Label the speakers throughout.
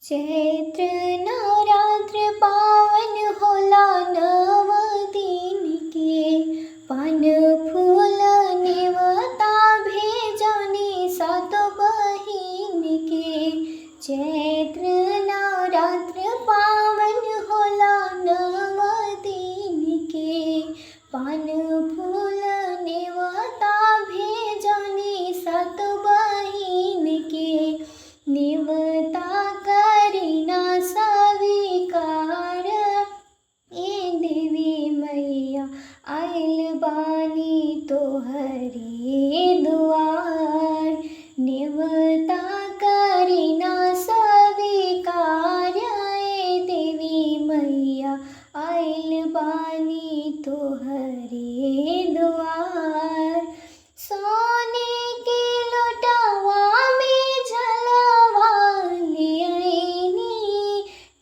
Speaker 1: चैत्र नवरात्र पावन होला 9 दिन के। पान फूल नेवता भेजनी 7 बहिन के। चैत्र नवरात्र पावन होला 9 दिन के। पान फूल नेवता भेजनी 7 बहिन के। नेवता करीना स्वीकार ए देवी मैया आइल बानी तोहरे दुआर। नेवता करीना स्वीकार ए देवी मैया आइल बानी तोहरे दुआर। सोने के लोटवा में झलवा ले आईनी,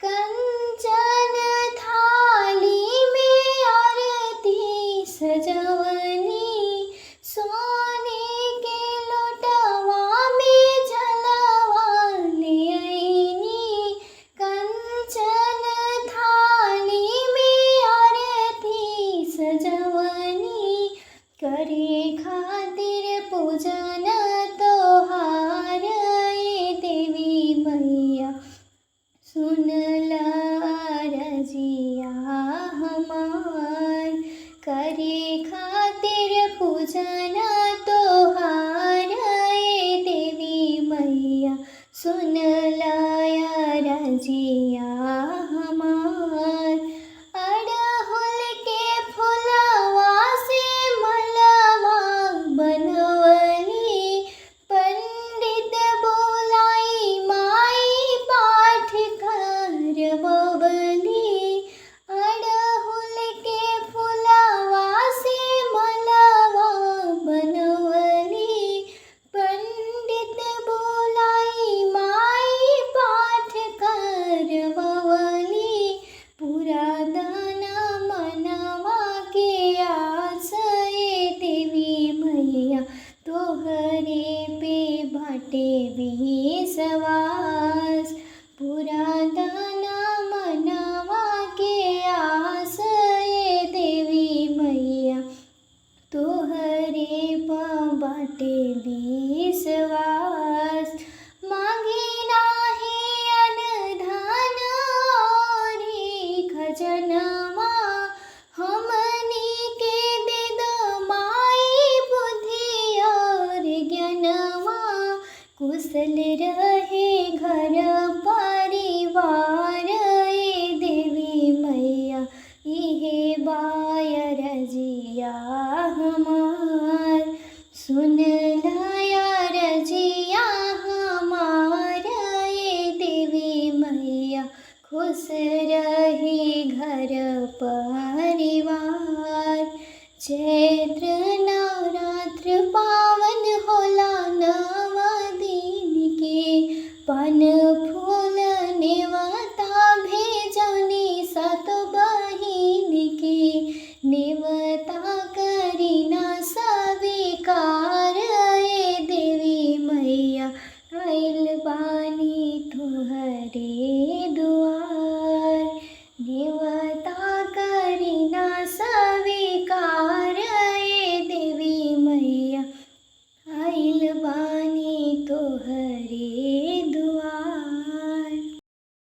Speaker 1: कंचन थाली में आरती सजवनी। सोने के लोटवा में झलवा ले आईनी, कंचन थाली में आरती सजवनी। करे खातिर पूजन तोहार ए देवी मैया सुनला रजिया हमार। करे खातिर पूजन तोहार ए देवी मैया सुनला रजिया हमार। अड़हुल के फुलवा से मलवा बनवली, पंडित बोलाई माई पाठ करवली। अड़हुल के फुलवा से मलवा बनवली, पंडित बोलाई माई पाठ करवली। पूरा दाना मनवा के आस ए देवी मैया तोहरे पे बाटे विश्वास। पूरा दाना मनवा के आस ए देवी मैया तोहरे पे बाटे विश्वास। मांगी नाही अनधन औरी खजनवा, हमनी के दे द माई बुद्धि और ज्ञानवा। कुशल रहे घर परिवार ए देवी मैया इहे बाय रजिया हमार। सुनला रजिया हमार ए देवी मैया खुश